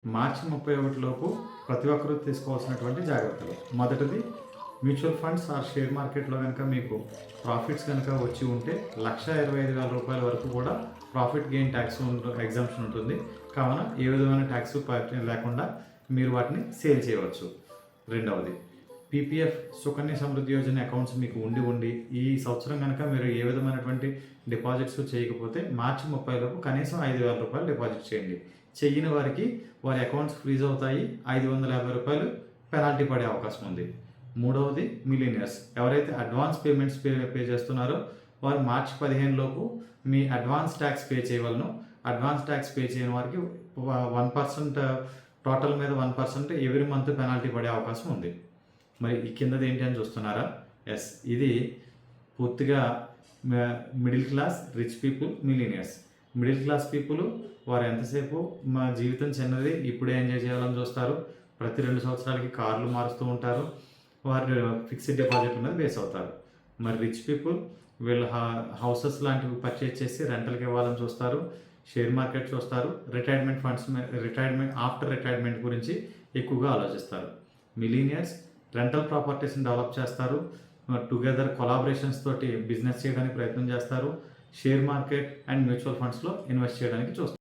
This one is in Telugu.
మార్చి 31 లోపు ప్రతి ఒక్కరూ తీసుకోవాల్సినటువంటి జాగ్రత్తలు. మొదటిది, మ్యూచువల్ ఫండ్స్ ఆర్ షేర్ మార్కెట్‌లో గనక మీకు ప్రాఫిట్స్ గనక వచ్చి ఉంటే రూ. 1,25,000 వరకు కూడా ప్రాఫిట్ గెయిన్ ట్యాక్స్ ఎగ్జంప్షన్ ఉంటుంది. కావున ఏ విధమైన ట్యాక్స్ లేకుండా మీరు వాటిని సేల్ చేయవచ్చు. రెండవది, పీపీఎఫ్ సుకన్య సమృద్ధి యోజన అకౌంట్స్ మీకు ఉండి ఈ సంవత్సరం కనుక మీరు ఏ విధమైనటువంటి డిపాజిట్స్ చేయకపోతే మార్చి 30 లోపు కనీసం రూ. 5,000 డిపాజిట్ చేయండి. చెయ్యని వారికి వారి అకౌంట్స్ ఫ్రీజ్ అవుతాయి. రూ. 550 పెనాల్టీ పడే అవకాశం ఉంది. మూడవది, మిలీనియర్స్ ఎవరైతే అడ్వాన్స్ పేమెంట్స్ పే చేస్తున్నారో వారు మార్చి 15 లోపు మీ అడ్వాన్స్ ట్యాక్స్ పే చేయవలను. అడ్వాన్స్ ట్యాక్స్ పే చేయని వారికి 1% టోటల్ మీద 1% ఎవ్రీ మంత్ పెనాల్టీ పడే అవకాశం ఉంది. మరి ఈ కిందది ఏంటి అని చూస్తున్నారా? ఎస్, ఇది పూర్తిగా middle class, rich people, millionaires. Middle class people వారు ఎంతసేపు మా జీవితం చిన్నది, ఇప్పుడే ఎంజాయ్ చేయాలని చూస్తారు. ప్రతి 2 సంవత్సరాలకి కార్లు మారుస్తూ ఉంటారు. వారు ఫిక్స్డ్ డిపాజిట్ అనేది బేస్ అవుతారు. మరి రిచ్ పీపుల్ వీళ్ళు హౌసెస్ లాంటివి పర్చేజ్ చేసి రెంటల్కి ఇవ్వాలని చూస్తారు. షేర్ మార్కెట్ చూస్తారు. రిటైర్మెంట్ ఫండ్స్ ఆఫ్టర్ రిటైర్మెంట్ గురించి ఎక్కువగా ఆలోచిస్తారు. మిలీనియర్స్ రెంటల్ ప్రాపర్టీస్ని డెవలప్ చేస్తారు. టుగెదర్ కొలాబరేషన్స్ తోటి బిజినెస్ చేయడానికి ప్రయత్నం చేస్తారు. షేర్ మార్కెట్ అండ్ మ్యూచువల్ ఫండ్స్లో ఇన్వెస్ట్ చేయడానికి చూస్తారు.